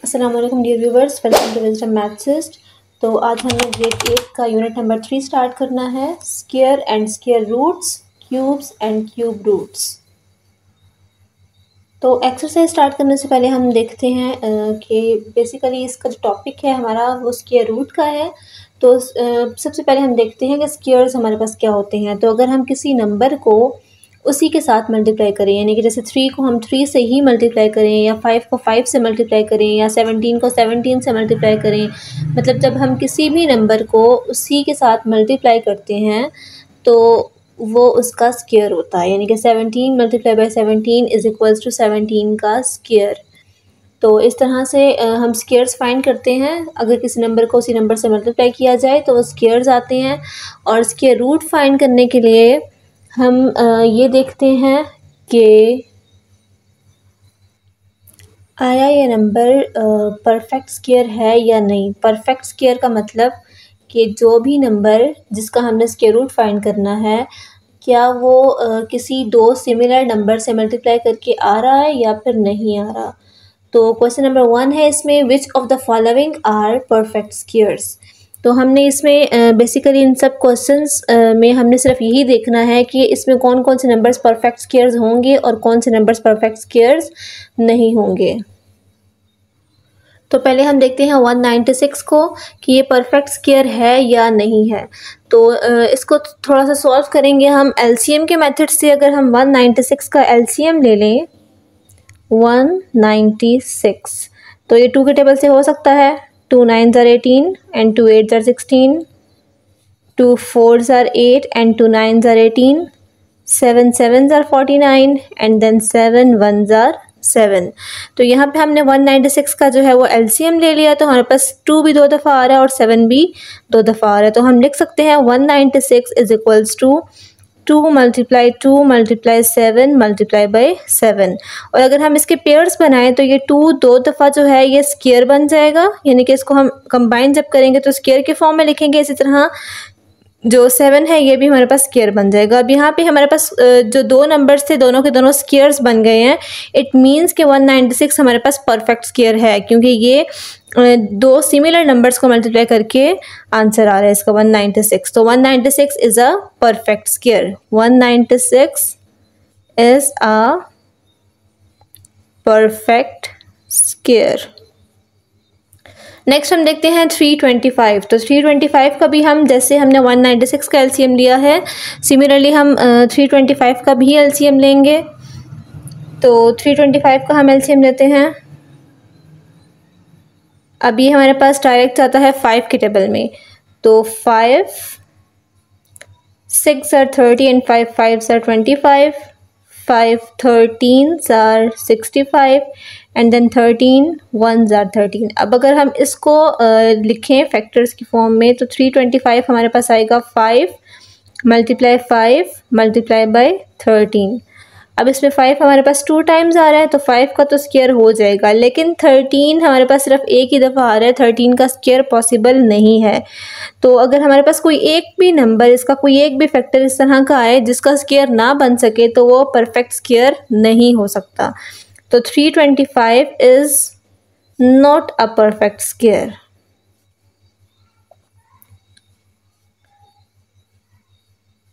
अस्सलाम वालेकुम dear viewers, welcome to Wisdom Mathsist. तो आज हमें ग्रेड 8 का यूनिट नंबर 3 स्टार्ट करना है, square and square roots, cubes and cube roots. तो एक्सरसाइज स्टार्ट करने से पहले हम देखते हैं कि बेसिकली इसका जो टॉपिक है हमारा वो स्क्वायर रूट का है। तो सबसे पहले हम देखते हैं कि स्क्वायर्स हमारे पास क्या होते हैं। तो अगर हम किसी नंबर को उसी के साथ मल्टीप्लाई करें, यानी कि जैसे 3 को हम 3 से ही मल्टीप्लाई करें, या 5 को 5 से मल्टीप्लाई करें, या 17 को 17 से मल्टीप्लाई करें, मतलब जब हम किसी भी नंबर को उसी के साथ मल्टीप्लाई करते हैं तो वो उसका स्क्वायर होता है। यानी कि 17 multiply by 17 is equals to 17 का स्क्वायर। तो इस तरह से हम स्क्वायर्स फाइंड करते हैं। अगर किसी नंबर को उसी नंबर से मल्टीप्लाई किया जाए तो वो स्क्वायर्स आते हैं। और स्क्वायर रूट फाइंड करने के लिए हम ये देखते हैं कि आया ये नंबर परफेक्ट स्क्वायर है या नहीं। परफेक्ट स्क्वायर का मतलब कि जो भी नंबर जिसका हमने स्क्वायर रूट फाइंड करना है, क्या वो किसी दो सिमिलर नंबर से मल्टीप्लाई करके आ रहा है या फिर नहीं आ रहा। तो क्वेश्चन नंबर 1 है इसमें, which of the following are perfect squares. तो हमने इसमें बेसिकली इन सब क्वेश्चंस में हमने सिर्फ यही देखना है कि इसमें कौन कौन से नंबर्स परफेक्ट स्क्वायर्स होंगे और कौन से नंबर्स परफेक्ट स्क्वायर्स नहीं होंगे। तो पहले हम देखते हैं 196 को कि ये परफेक्ट स्क्वायर है या नहीं है। तो इसको थोड़ा सा सॉल्व करेंगे हम एलसीएम के मेथड से। अगर हम 196 का एलसीएम ले लें 196, तो ये 2 के टेबल से हो सकता है। 2 9s are 18 and 2 8s are 16, 2 4s are 8 and 2 9s are 18, 7 7s are 49 and then 7 1s are 7। तो यहाँ पे हमने 196 का जो है वो एलसीएम ले लिया, तो हमारे पास 2 भी 2 दफ़ा आ रहा है और 7 भी 2 दफ़ा आ रहा है। तो हम लिख सकते हैं 196 is equals to 2 multiply 2 multiply 7 multiply by 7। और अगर हम इसके पेयर्स बनाएं तो ये 2 2 दफ़ा जो है ये स्क्वायर बन जाएगा, यानी कि इसको हम कंबाइन जब करेंगे तो स्क्वायर के फॉर्म में लिखेंगे। इसी तरह जो 7 है ये भी हमारे पास स्क्वायर बन जाएगा। अब यहाँ पे हमारे पास जो दो नंबर्स थे दोनों के दोनों स्क्वायर्स बन गए हैं। इट मीन्स कि 196 हमारे पास परफेक्ट स्क्वायर है, क्योंकि ये दो सिमिलर नंबर्स को मल्टीप्लाई करके आंसर आ रहा है इसका 196। तो 196 is a perfect square. 196 is a perfect square. Next हम देखते हैं 325। तो 325 का भी हम, जैसे हमने 196 का एलसीएम लिया है, सिमिलरली हम 325 का भी एलसीएम लेंगे। तो 325 का हम एलसीएम लेते हैं। अब ये हमारे पास डायरेक्ट आता है 5 के टेबल में। तो 5 6 are 30 and 5 5s are 25, 5 13s are 65 and then 13 1s are 13। अब अगर हम इसको लिखें फैक्टर्स की फॉर्म में तो 325 हमारे पास आएगा 5 मल्टीप्लाई 5 मल्टीप्लाई बाई 13। अब इसमें 5 हमारे पास 2 टाइम्स आ रहा है तो 5 का तो स्क्वायर हो जाएगा, लेकिन 13 हमारे पास सिर्फ एक ही दफ़ा आ रहा है। 13 का स्क्वायर पॉसिबल नहीं है। तो अगर हमारे पास कोई एक भी नंबर, इसका कोई एक भी फैक्टर इस तरह का आए जिसका स्क्वायर ना बन सके तो वो परफेक्ट स्क्वायर नहीं हो सकता। तो 325 is not a perfect square.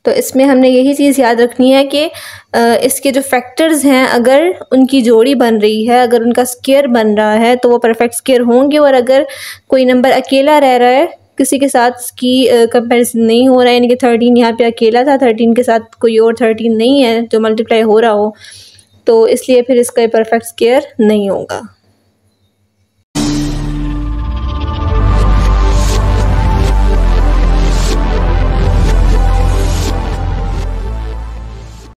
तो इसमें हमने यही चीज़ याद रखनी है कि इसके जो फैक्टर्स हैं अगर उनकी जोड़ी बन रही है, अगर उनका स्क्वायर बन रहा है तो वो परफेक्ट स्क्वायर होंगे। और अगर कोई नंबर अकेला रह रहा है, किसी के साथ इसकी कंपैरिजन नहीं हो रहा है, यानी कि 13 यहाँ पे अकेला था, 13 के साथ कोई और 13 नहीं है जो मल्टीप्लाई हो रहा हो, तो इसलिए फिर इसका परफेक्ट स्क्वायर नहीं होगा।